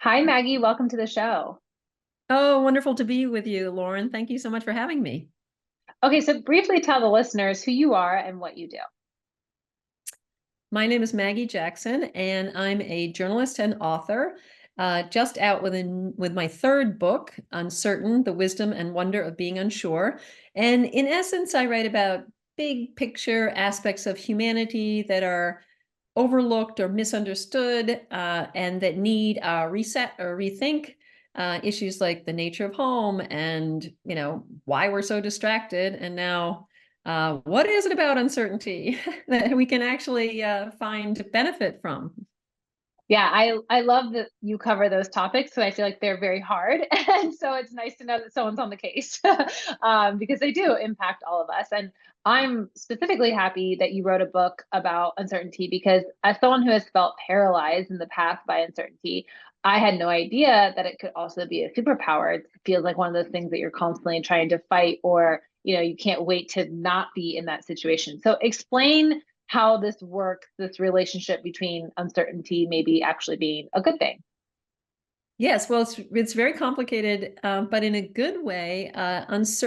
Hi, Maggie. Welcome to the show. Oh, wonderful to be with you, Lauren. Thank you so much for having me. Okay, so briefly tell the listeners who you are and what you do. My name is Maggie Jackson, and I'm a journalist and author. Just out with my third book, Uncertain: The Wisdom and Wonder of Being Unsure. And in essence, I write about big picture aspects of humanity that are overlooked or misunderstood, and that need a reset or rethink. Issues like the nature of home and why we're so distracted, and now what is it about uncertainty that we can actually find benefit from? Yeah, I love that you cover those topics, so I feel like they're very hard, and so it's nice to know that someone's on the case because they do impact all of us. And I'm specifically happy that you wrote a book about uncertainty because as someone who has felt paralyzed in the past by uncertainty, I had no idea that it could also be a superpower. It feels like one of those things that you're constantly trying to fight, or you can't wait to not be in that situation. So explain how this works, this relationship between uncertainty maybe actually being a good thing. Yes, well, it's very complicated, but in a good way.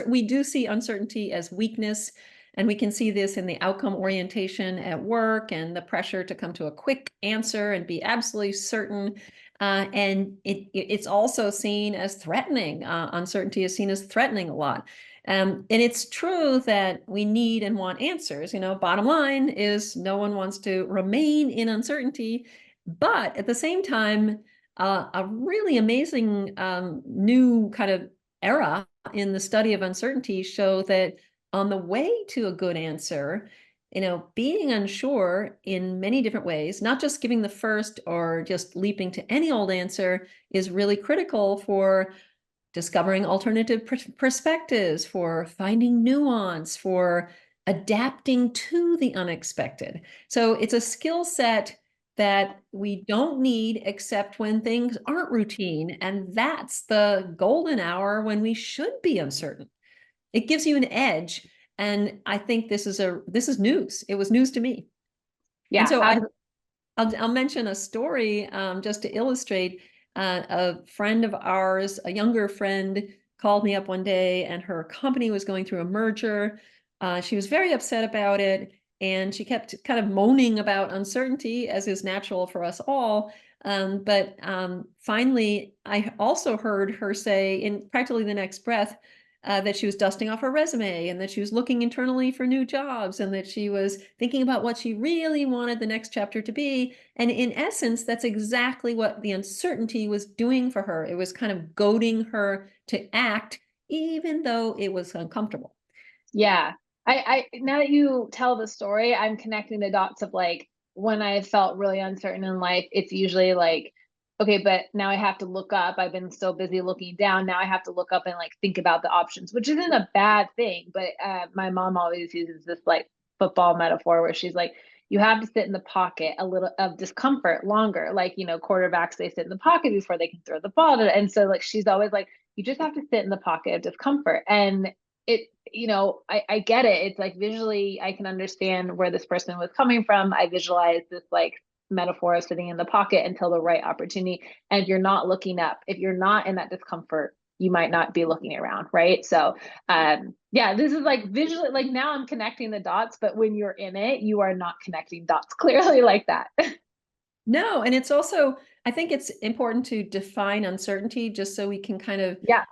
We do see uncertainty as weakness, and we can see this in the outcome orientation at work and the pressure to come to a quick answer and be absolutely certain. And it's also seen as threatening. Uncertainty is seen as threatening a lot. And it's true that we need and want answers. Bottom line is no one wants to remain in uncertainty, but at the same time, a really amazing new kind of era in the study of uncertainty show that on the way to a good answer, being unsure in many different ways, not just giving the first or just leaping to any old answer, is really critical for discovering alternative perspectives, for finding nuance, for adapting to the unexpected. So it's a skill set that we don't need except when things aren't routine. And that's the golden hour when we should be uncertain. It gives you an edge. And I think this is news. It was news to me. And Yeah, so I'll mention a story just to illustrate. A friend of ours, a younger friend, called me up one day, and her company was going through a merger. She was very upset about it, and she kept kind of moaning about uncertainty, as is natural for us all. But finally, I also heard her say in practically the next breath, that she was dusting off her resume and that she was looking internally for new jobs and that she was thinking about what she really wanted the next chapter to be. And in essence, that's exactly what the uncertainty was doing for her. It was kind of goading her to act, even though it was uncomfortable. yeah. I now that you tell the story, I'm connecting the dots of like when I felt really uncertain in life, it's usually like, okay, but now I have to look up. I've been so busy looking down. Now I have to look up and like think about the options, which isn't a bad thing. But my mom always uses this like football metaphor where she's like, you have to sit in the pocket a little of discomfort longer. Like, quarterbacks, they sit in the pocket before they can throw the ball. And so like she's always like, you just have to sit in the pocket of discomfort. And I get it. It's like visually, I can understand where this person was coming from. I visualize this like metaphor of sitting in the pocket until the right opportunity. And if you're not looking up, if you're not in that discomfort, you might not be looking around, right? So, yeah, this is like visually, like now I'm connecting the dots, but when you're in it, you are not connecting dots clearly like that. No, and it's also, I think it's important to define uncertainty just so we can kind of Yeah.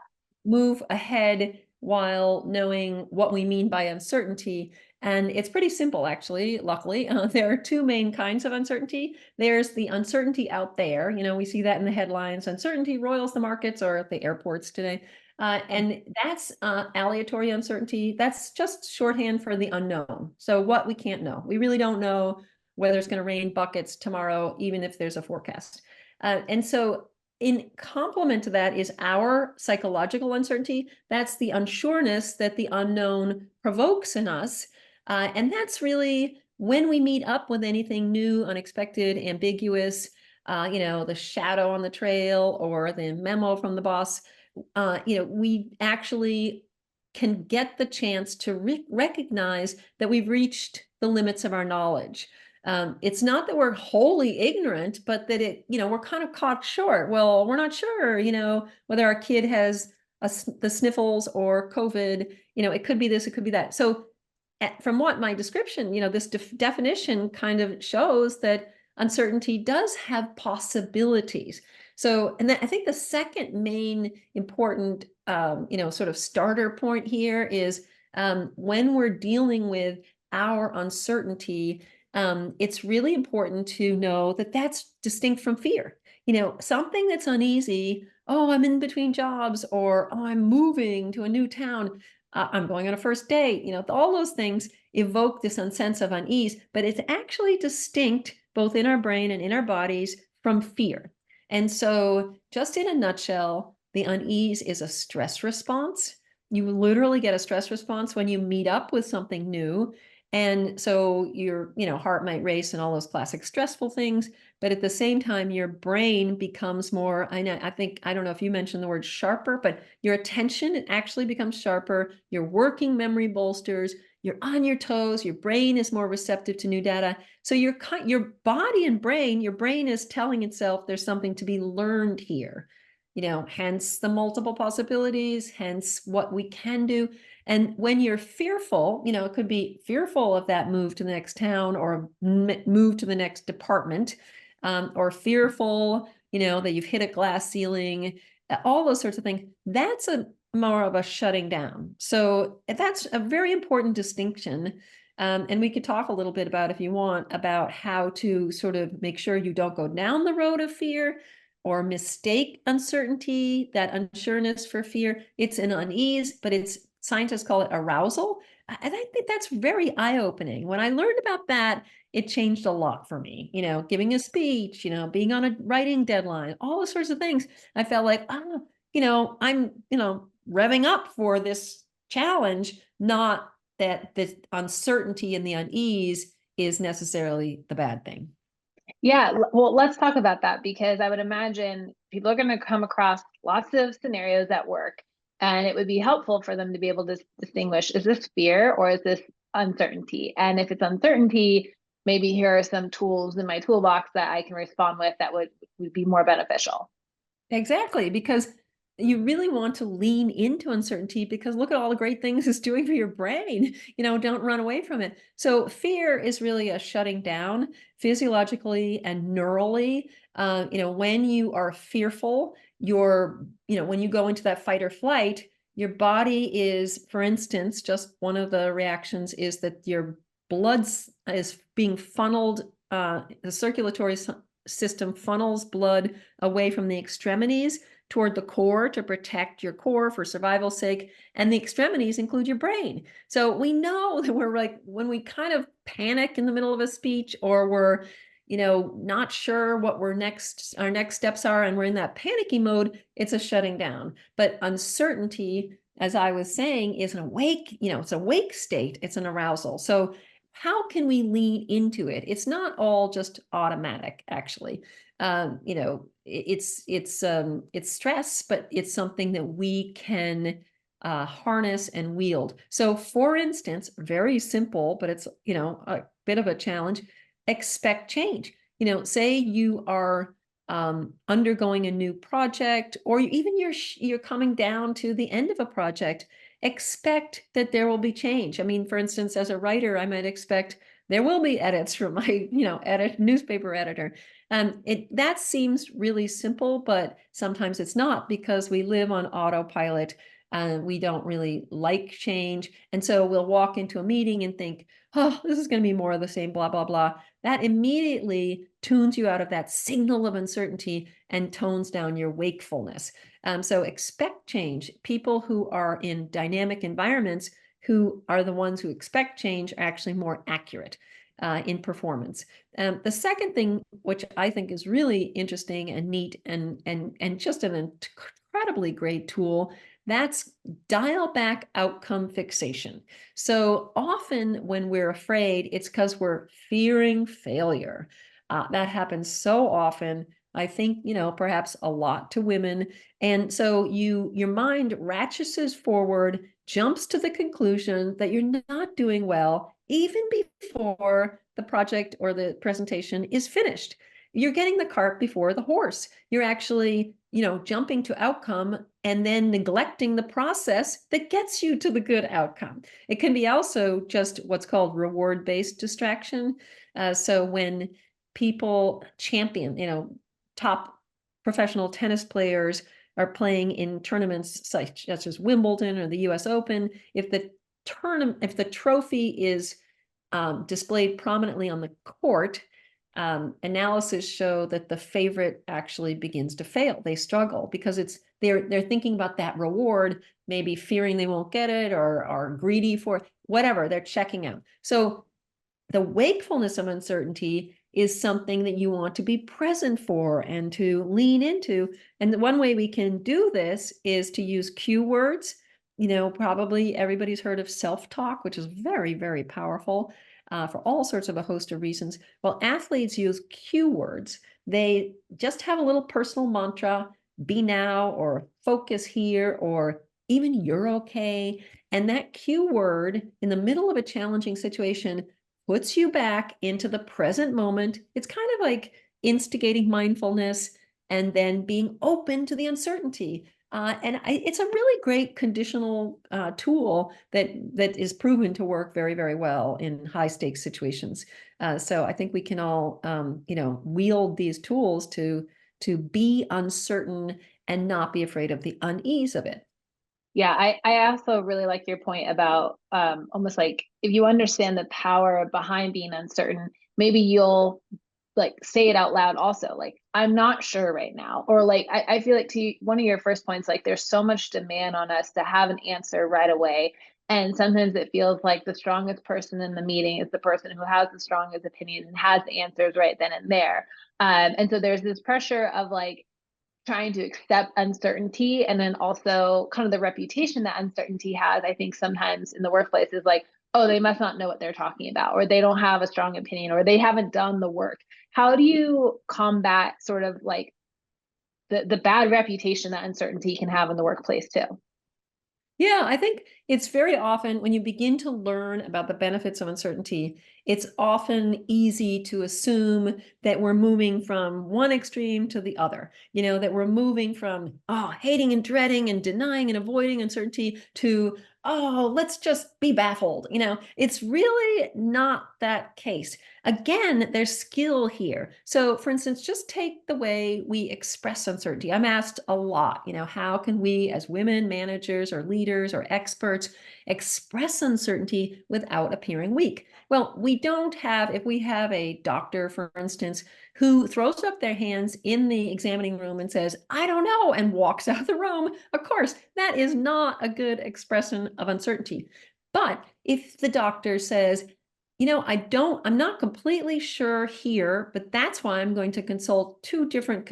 move ahead while knowing what we mean by uncertainty. And it's pretty simple, actually, luckily. There are two main kinds of uncertainty. There's the uncertainty out there. We see that in the headlines. Uncertainty roils the markets or at the airports today. And that's aleatory uncertainty. That's just shorthand for the unknown. So what we can't know. We really don't know whether it's going to rain buckets tomorrow, even if there's a forecast. And so in complement to that is our psychological uncertainty. That's the unsureness that the unknown provokes in us. And that's really when we meet up with anything new, unexpected, ambiguous, the shadow on the trail or the memo from the boss, we actually can get the chance to recognize that we've reached the limits of our knowledge. It's not that we're wholly ignorant, but that we're kind of caught short. Well, we're not sure, whether our kid has the sniffles or COVID. It could be this, it could be that. So from what my description, this definition kind of shows that uncertainty does have possibilities. So, and then I think the second main important, sort of starter point here is when we're dealing with our uncertainty, it's really important to know that that's distinct from fear. Something that's uneasy, oh, I'm in between jobs, or oh, I'm moving to a new town, I'm going on a first date, all those things evoke this sense of unease, but it's actually distinct both in our brain and in our bodies from fear. And so, just in a nutshell, the unease is a stress response. You literally get a stress response when you meet up with something new. And so your, heart might race and all those classic stressful things, but at the same time, your brain becomes more, I don't know if you mentioned the word sharper, but your attention actually becomes sharper. Your working memory bolsters. You're on your toes. Your brain is more receptive to new data. So your body and brain, your brain is telling itself there's something to be learned here. Hence the multiple possibilities, hence what we can do. And when you're fearful, it could be fearful of that move to the next town or move to the next department, or fearful, that you've hit a glass ceiling, all those sorts of things. That's more of a shutting down. So that's a very important distinction. And we could talk a little bit about, if you want, about how to sort of make sure you don't go down the road of fear or mistake uncertainty, that unsureness for fear. It's an unease, but scientists call it arousal. And I think that's very eye-opening. When I learned about that, it changed a lot for me. Giving a speech, being on a writing deadline, all those sorts of things. I felt like, I'm, revving up for this challenge, not that the uncertainty and the unease is necessarily the bad thing. Yeah, well, let's talk about that because I would imagine people are going to come across lots of scenarios at work, and it would be helpful for them to be able to distinguish, is this fear or is this uncertainty? And if it's uncertainty, maybe here are some tools in my toolbox that I can respond with that would be more beneficial. Exactly, because you really want to lean into uncertainty because look at all the great things it's doing for your brain. Don't run away from it. So fear is really a shutting down physiologically and neurally. When you are fearful, when you go into that fight or flight, your body is, for instance, just one of the reactions is that your blood is being funneled, the circulatory system funnels blood away from the extremities toward the core to protect your core for survival's sake. And the extremities include your brain. So we know that we're like, when we kind of panic in the middle of a speech, or we're, not sure what our next steps are, and we're in that panicky mode, it's a shutting down. But uncertainty, as I was saying, is an awake, it's a wake state. It's an arousal. So how can we lean into it? It's not all just automatic, actually. It's stress, but it's something that we can harness and wield. So, for instance, very simple, but it's a bit of a challenge. Expect change. Say you are undergoing a new project, or even you're coming down to the end of a project. Expect that there will be change. I mean, for instance, as a writer, I might expect there will be edits from my, newspaper editor. That seems really simple, but sometimes it's not because we live on autopilot and we don't really like change. And so we'll walk into a meeting and think, oh, this is going to be more of the same, blah, blah, blah. That immediately tunes you out of that signal of uncertainty and tones down your wakefulness. So expect change. People who are in dynamic environments, who are the ones who expect change, are actually more accurate in performance. The second thing, which I think is really interesting and neat and just an incredibly great tool, that's dial back outcome fixation. So often when we're afraid, it's because we're fearing failure. That happens so often. I think, perhaps a lot to women. And so your mind ratchets forward, jumps to the conclusion that you're not doing well even before the project or the presentation is finished. You're getting the cart before the horse. You're actually, jumping to outcome and then neglecting the process that gets you to the good outcome. It can be also just what's called reward-based distraction. So when people champion, top professional tennis players are playing in tournaments such as Wimbledon or the US Open, if the trophy is displayed prominently on the court, analysis show that the favorite actually begins to fail. They struggle because they're thinking about that reward, maybe fearing they won't get it or are greedy for whatever. They're checking out. So the wakefulness of uncertainty is something that you want to be present for and to lean into. And the one way we can do this is to use cue words. Probably everybody's heard of self-talk, which is very, very powerful for all sorts of a host of reasons. Well, athletes use cue words. They just have a little personal mantra, be now, or focus here, or even you're okay. And that cue word in the middle of a challenging situation puts you back into the present moment. It's kind of like instigating mindfulness and then being open to the uncertainty. It's a really great conditional tool that is proven to work very, very well in high stakes situations. So I think we can all, wield these tools to be uncertain and not be afraid of the unease of it. Yeah, I also really like your point about almost like if you understand the power behind being uncertain, maybe you'll like say it out loud also, like, I'm not sure right now. Or like I feel like one of your first points, like there's so much demand on us to have an answer right away. And sometimes it feels like the strongest person in the meeting is the person who has the strongest opinion and has the answers right then and there. And so there's this pressure of like trying to accept uncertainty, and then also kind of the reputation that uncertainty has, I think sometimes in the workplace, is like, oh, they must not know what they're talking about, or they don't have a strong opinion, or they haven't done the work. How do you combat sort of like the bad reputation that uncertainty can have in the workplace too? Yeah, I think it's very often when you begin to learn about the benefits of uncertainty, it's often easy to assume that we're moving from one extreme to the other, that we're moving from, hating and dreading and denying and avoiding uncertainty to, let's just be baffled. It's really not that case. Again, there's skill here. So, for instance, just take the way we express uncertainty. I'm asked a lot, how can we as women managers or leaders or experts express uncertainty without appearing weak? Well, we don't have, if we have a doctor, for instance, who throws up their hands in the examining room and says, I don't know, and walks out of the room, of course, that is not a good expression of uncertainty. But if the doctor says, I'm not completely sure here, but that's why I'm going to consult two different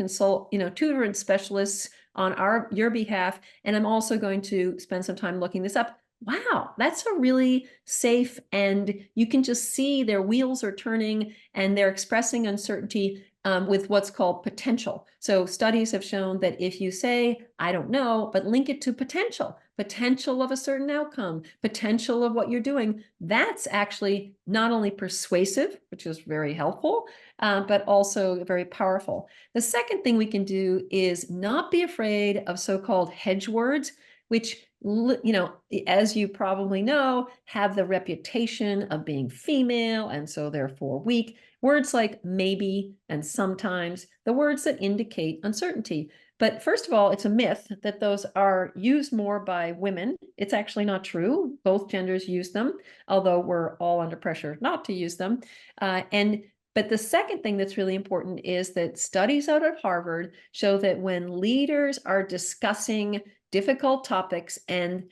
specialists on your behalf. And I'm also going to spend some time looking this up. Wow, that's a really safe, and you can just see their wheels are turning and they're expressing uncertainty with what's called potential. So studies have shown that if you say, I don't know, but link it to potential of a certain outcome, potential of what you're doing, that's actually not only persuasive, which is very helpful, but also very powerful. The second thing we can do is not be afraid of so-called hedge words, which, as you probably know, have the reputation of being female and so therefore weak. Words like maybe and sometimes, the words that indicate uncertainty. But first of all, it's a myth that those are used more by women. It's actually not true. Both genders use them, although we're all under pressure not to use them. But the second thing that's really important is that studies out of Harvard show that when leaders are discussing difficult topics, and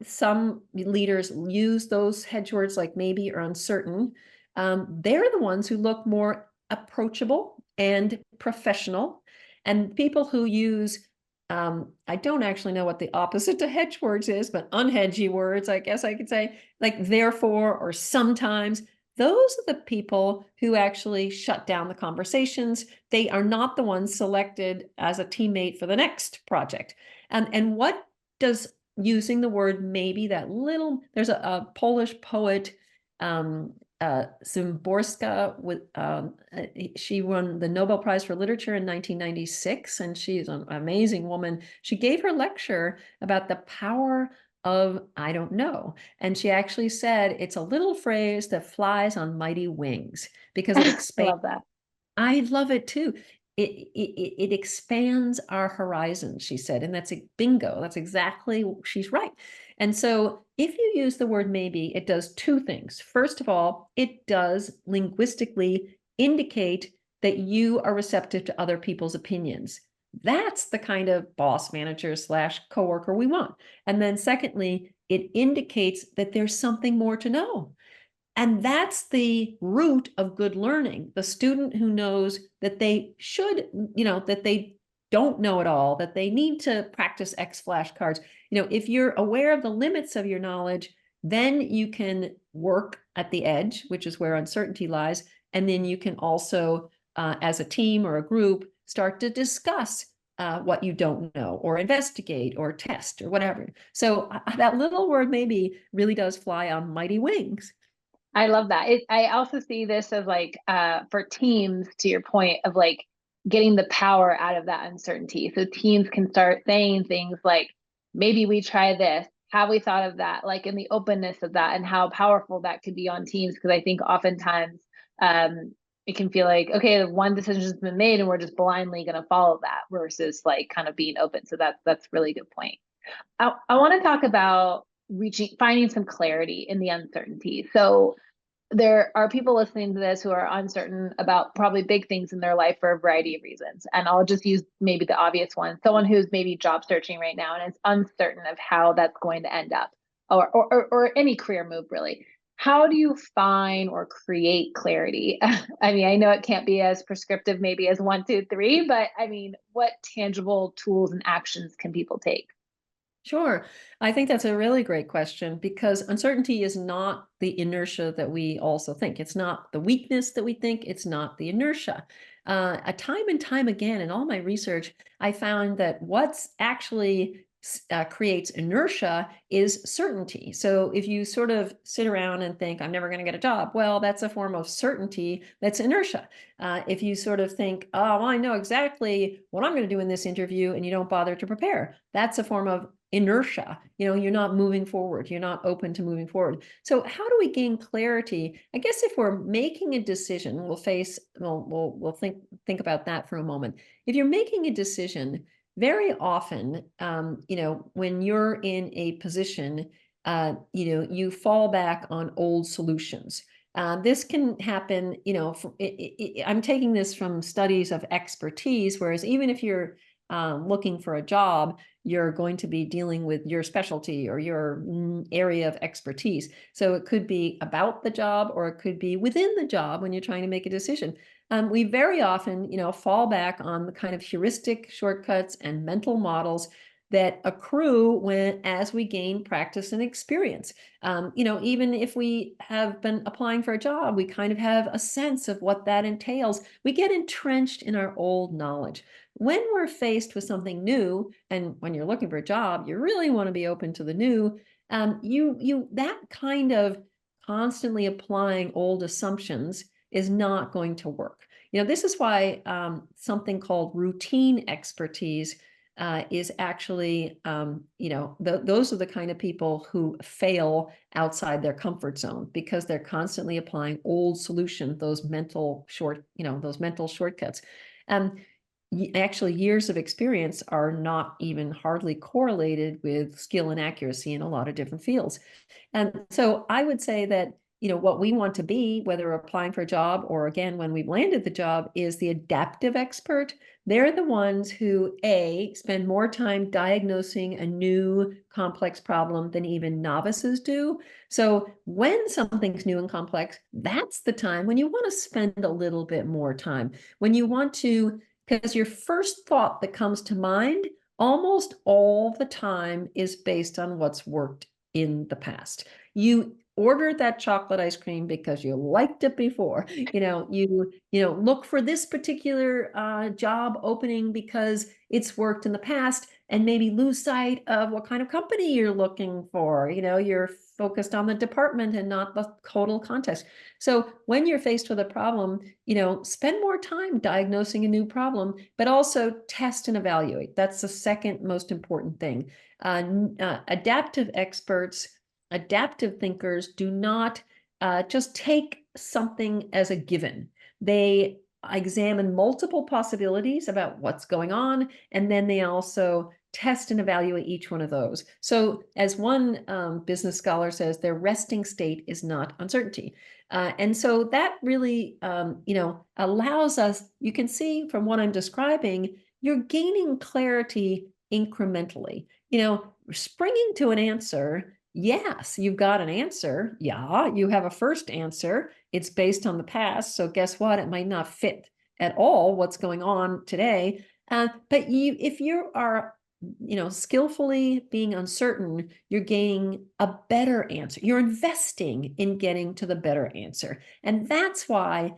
some leaders use those hedge words like maybe or uncertain, they're the ones who look more approachable and professional. And people who use, I don't actually know what the opposite to hedge words is, but unhedgy words, I guess I could say, like therefore or sometimes, those are the people who actually shut down the conversations. They are not the ones selected as a teammate for the next project. And what does using the word maybe, there's a Polish poet, Szymborska she won the Nobel Prize for Literature in 1996, and she's an amazing woman. She gave her lecture about the power of I don't know. And she actually said it's a little phrase that flies on mighty wings because it I expands. love that. I love it too. It expands our horizons, she said, and that's a bingo. That's exactly, she's right. And so if you use the word maybe, it does two things. First of all, it does linguistically indicate that you are receptive to other people's opinions. That's the kind of boss, manager slash coworker we want. And then secondly, it indicates that there's something more to know. And that's the root of good learning. The student who knows that they should, that they don't know it all, that they need to practice X flashcards. If you're aware of the limits of your knowledge, then you can work at the edge, which is where uncertainty lies. And then you can also, as a team or a group, start to discuss what you don't know, or investigate, or test, or whatever. So that little word maybe really does fly on mighty wings. I love that. I also see this as like for teams, to your point of like getting the power out of that uncertainty. So teams can start saying things like, maybe we try this. Have we thought of that? Like in the openness of that and how powerful that could be on teams. Because I think oftentimes it can feel like, okay, one decision has been made and we're just blindly going to follow that versus like kind of being open. So that's really good point. I want to talk about finding some clarity in the uncertainty. So there are people listening to this who are uncertain about probably big things in their life for a variety of reasons. And I'll just use maybe the obvious one. Someone who's maybe job searching right now and is uncertain of how that's going to end up, or any career move really. How do you find or create clarity? I mean, I know it can't be as prescriptive maybe as one, two, three, but I mean, what tangible tools and actions can people take? Sure. I think that's a really great question because uncertainty is not the inertia that we also think. It's not the weakness that we think. It's not the inertia. A time and time again in all my research, I found that what's actually creates inertia is certainty. So if you sort of sit around and think, I'm never going to get a job, well, that's a form of certainty. That's inertia. If you sort of think, oh, well, I know exactly what I'm going to do in this interview, and you don't bother to prepare, that's a form of inertia. You're not moving forward. You're not open to moving forward. So how do we gain clarity? I guess if we're making a decision, we'll think about that for a moment. If you're making a decision, very often, when you're in a position, you fall back on old solutions. This can happen, I'm taking this from studies of expertise, whereas even if you're looking for a job, you're going to be dealing with your specialty or your area of expertise. So it could be about the job, or it could be within the job when you're trying to make a decision. We very often, fall back on the kind of heuristic shortcuts and mental models that accrue as we gain practice and experience. Even if we have been applying for a job, we kind of have a sense of what that entails. We get entrenched in our old knowledge. When we're faced with something new, and when you're looking for a job, you really want to be open to the new. That kind of constantly applying old assumptions is not going to work. This is why something called routine expertise is actually, those are the kind of people who fail outside their comfort zone because they're constantly applying old solutions, those mental shortcuts. Actually, years of experience are not even hardly correlated with skill and accuracy in a lot of different fields. And so I would say that, what we want to be, whether we're applying for a job or again, when we've landed the job, is the adaptive expert. They're the ones who, A, spend more time diagnosing a new complex problem than even novices do. So when something's new and complex, that's the time when you want to spend a little bit more time. When you want to, because your first thought that comes to mind almost all the time is based on what's worked in the past. You ordered that chocolate ice cream because you liked it before. You look for this particular job opening because it's worked in the past, and maybe lose sight of what kind of company you're looking for. You're focused on the department and not the total context. So when you're faced with a problem, spend more time diagnosing a new problem, but also test and evaluate. That's the second most important thing. Adaptive experts, adaptive thinkers do not just take something as a given. They examine multiple possibilities about what's going on, and then they also test and evaluate each one of those. So as one business scholar says, their resting state is not uncertainty. And so that really, allows us, you can see from what I'm describing, you're gaining clarity incrementally. Springing to an answer, yes, you've got an answer. Yeah, you have a first answer. It's based on the past. So guess what? It might not fit at all what's going on today. But if you are skillfully being uncertain, you're gaining a better answer. You're investing in getting to the better answer. And that's why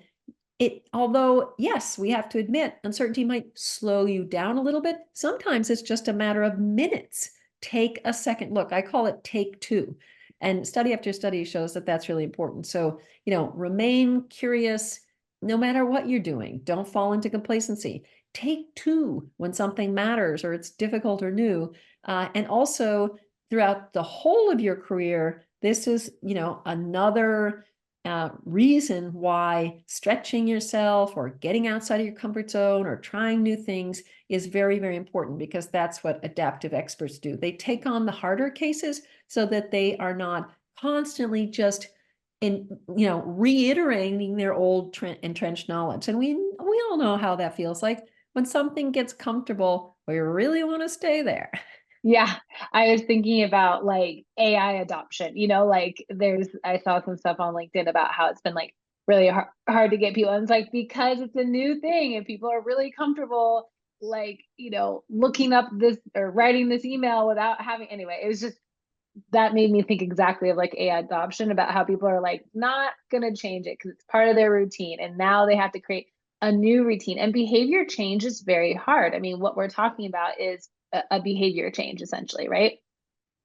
although, yes, we have to admit, uncertainty might slow you down a little bit. Sometimes it's just a matter of minutes. Take a second look. I call it take two. And study after study shows that that's really important. So, remain curious no matter what you're doing. Don't fall into complacency. Take two when something matters or it's difficult or new. And also, throughout the whole of your career, this is, another reason why stretching yourself or getting outside of your comfort zone or trying new things is very, very important, because that's what adaptive experts do. They take on the harder cases so that they are not constantly just reiterating their old entrenched knowledge. And we all know how that feels like. When something gets comfortable, we really want to stay there. Yeah, I was thinking about like AI adoption, like I saw some stuff on LinkedIn about how it's been like really hard to get people. And it's like, because it's a new thing and people are really comfortable, like, looking up this or writing this email without having, anyway, it was just, that made me think exactly of like AI adoption, about how people are like not going to change it because it's part of their routine. And now they have to create a new routine, and behavior change is very hard. I mean, what we're talking about is a behavior change essentially, right?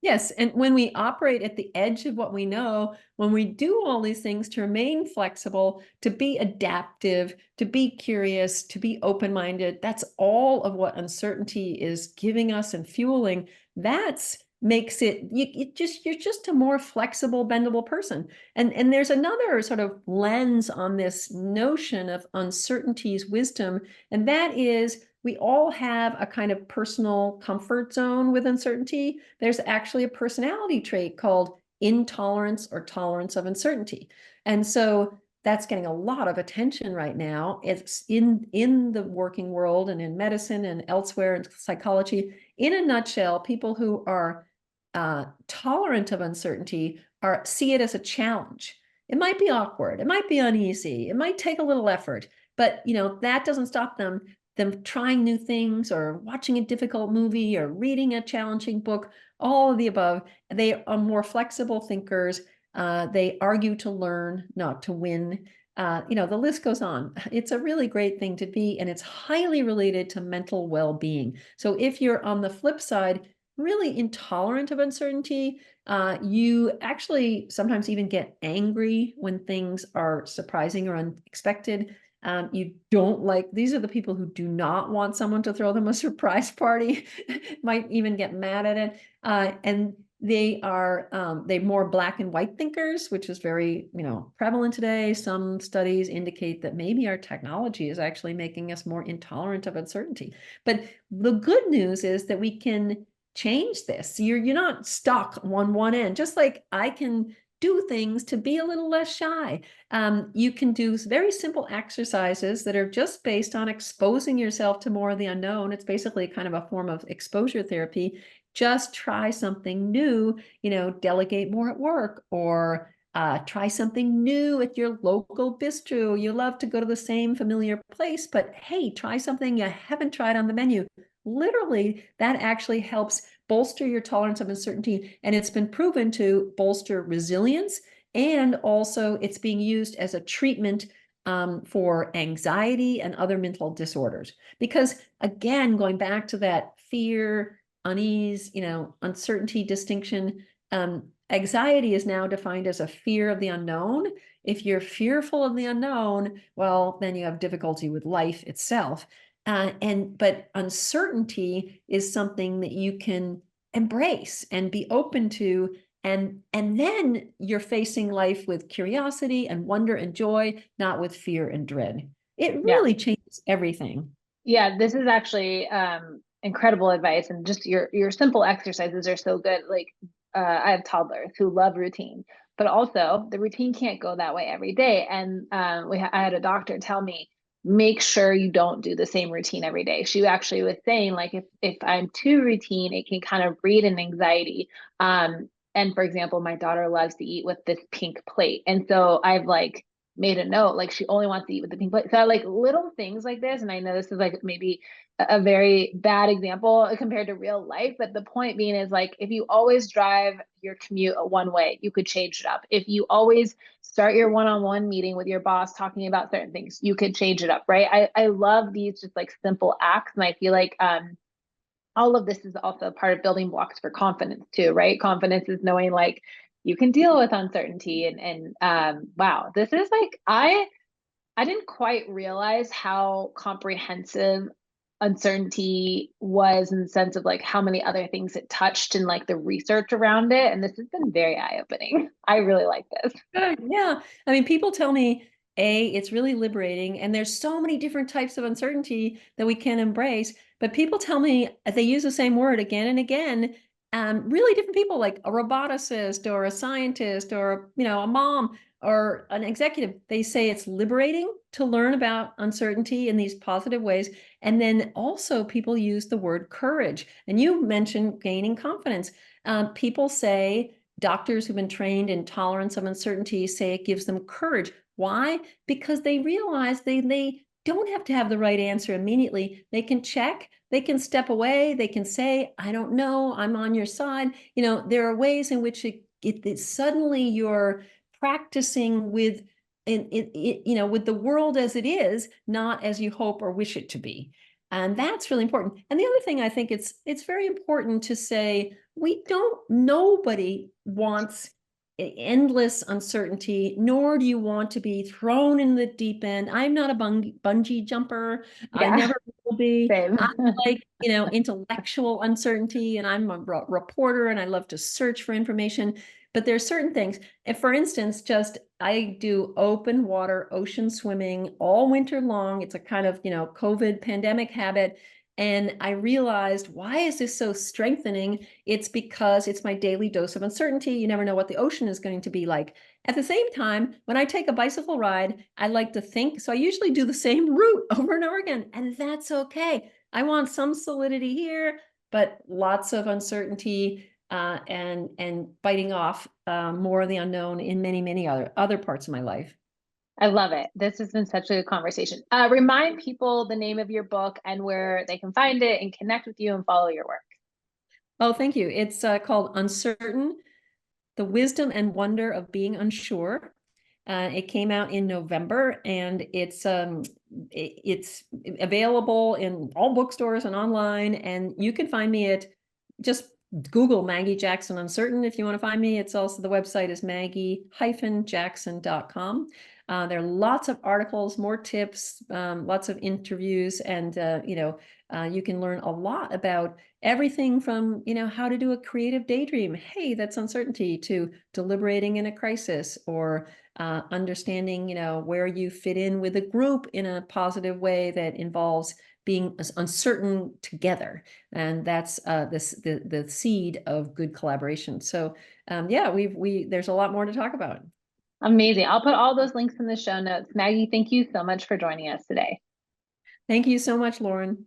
Yes, and when we operate at the edge of what we know, when we do all these things to remain flexible, to be adaptive, to be curious, to be open-minded, that's all of what uncertainty is giving us and fueling. That's makes it you're just a more flexible, bendable person. And there's another sort of lens on this notion of uncertainty's wisdom, and that is we all have a kind of personal comfort zone with uncertainty. There's actually a personality trait called intolerance or tolerance of uncertainty. And so that's getting a lot of attention right now. It's in the working world and in medicine and elsewhere in psychology. In a nutshell, people who are tolerant of uncertainty see it as a challenge. It might be awkward. It might be uneasy. It might take a little effort, but that doesn't stop them trying new things or watching a difficult movie or reading a challenging book, all of the above. They are more flexible thinkers. They argue to learn, not to win. The list goes on. It's a really great thing to be, and it's highly related to mental well-being. So if you're on the flip side, really intolerant of uncertainty, you actually sometimes even get angry when things are surprising or unexpected. You don't like, these are the people who do not want someone to throw them a surprise party, might even get mad at it. And they're more black and white thinkers, which is very, prevalent today. Some studies indicate that maybe our technology is actually making us more intolerant of uncertainty. But the good news is that we can change this. You're not stuck on one end, just like I can do things to be a little less shy. You can do very simple exercises that are just based on exposing yourself to more of the unknown. It's basically kind of a form of exposure therapy. Just try something new, delegate more at work, or try something new at your local bistro. You love to go to the same familiar place, but hey, try something you haven't tried on the menu. Literally, that actually helps bolster your tolerance of uncertainty, and it's been proven to bolster resilience, and also it's being used as a treatment for anxiety and other mental disorders. Because again, going back to that fear, unease, uncertainty distinction, Anxiety is now defined as a fear of the unknown. If you're fearful of the unknown, well, then you have difficulty with life itself. But uncertainty is something that you can embrace and be open to, and then you're facing life with curiosity and wonder and joy, not with fear and dread. It Yeah. really changes everything. Yeah, this is actually incredible advice, and just your simple exercises are so good. Like I have toddlers who love routine, but also the routine can't go that way every day. And I had a doctor tell me, make sure you don't do the same routine every day. She actually was saying like if I'm too routine, it can kind of breed an anxiety. And for example, my daughter loves to eat with this pink plate, and so I've like made a note like she only wants to eat with the pink plate. So I like little things like this, and I know this is like maybe a very bad example compared to real life, but the point being is like if you always drive your commute one way, you could change it up. If you always start your one-on-one meeting with your boss talking about certain things, you could change it up, right? I love these just like simple acts, and I feel like all of this is also part of building blocks for confidence too, right? Confidence is knowing like you can deal with uncertainty, and wow, this is like I didn't quite realize how comprehensive uncertainty was in the sense of like how many other things it touched and like the research around it. And this has been very eye-opening. I really like this. Good. Yeah. I mean, people tell me, it's really liberating, and there's so many different types of uncertainty that we can embrace. But people tell me they use the same word again and again. Really different people, like a roboticist or a scientist or a mom or an executive. They say it's liberating to learn about uncertainty in these positive ways. And then also people use the word courage. And you mentioned gaining confidence. People say doctors who've been trained in tolerance of uncertainty say it gives them courage. Why? Because they realize they don't have to have the right answer immediately. They can check, they can step away, they can say, I don't know, I'm on your side. There are ways in which it suddenly you're practicing with with the world as it is, not as you hope or wish it to be. And that's really important. And the other thing, I think it's very important to say, nobody wants endless uncertainty, nor do you want to be thrown in the deep end. I'm not a bungee jumper. I Yeah, never will be. same. I like, intellectual uncertainty, and I'm a reporter and I love to search for information. But there are certain things. If, for instance, just I do open water ocean swimming all winter long. It's a kind of, COVID pandemic habit. And I realized, why is this so strengthening? It's because it's my daily dose of uncertainty. You never know what the ocean is going to be like. At the same time, when I take a bicycle ride, I like to think. So I usually do the same route over and over again. And that's okay. I want some solidity here, but lots of uncertainty, and biting off more of the unknown in many, many other parts of my life. I love it. This has been such a good conversation. Remind people the name of your book and where they can find it and connect with you and follow your work. Oh, thank you. It's called Uncertain: The Wisdom and Wonder of Being Unsure. It came out in November, and it's available in all bookstores and online. And you can find me at just Google Maggie Jackson Uncertain if you want to find me. It's also, the website is maggie-jackson.com. There are lots of articles, more tips, lots of interviews, and you can learn a lot about everything from how to do a creative daydream. Hey, that's uncertainty, to deliberating in a crisis, or understanding where you fit in with a group in a positive way that involves being uncertain together. And that's the seed of good collaboration. So yeah, there's a lot more to talk about. Amazing. I'll put all those links in the show notes. Maggie, thank you so much for joining us today. Thank you so much, Lauren.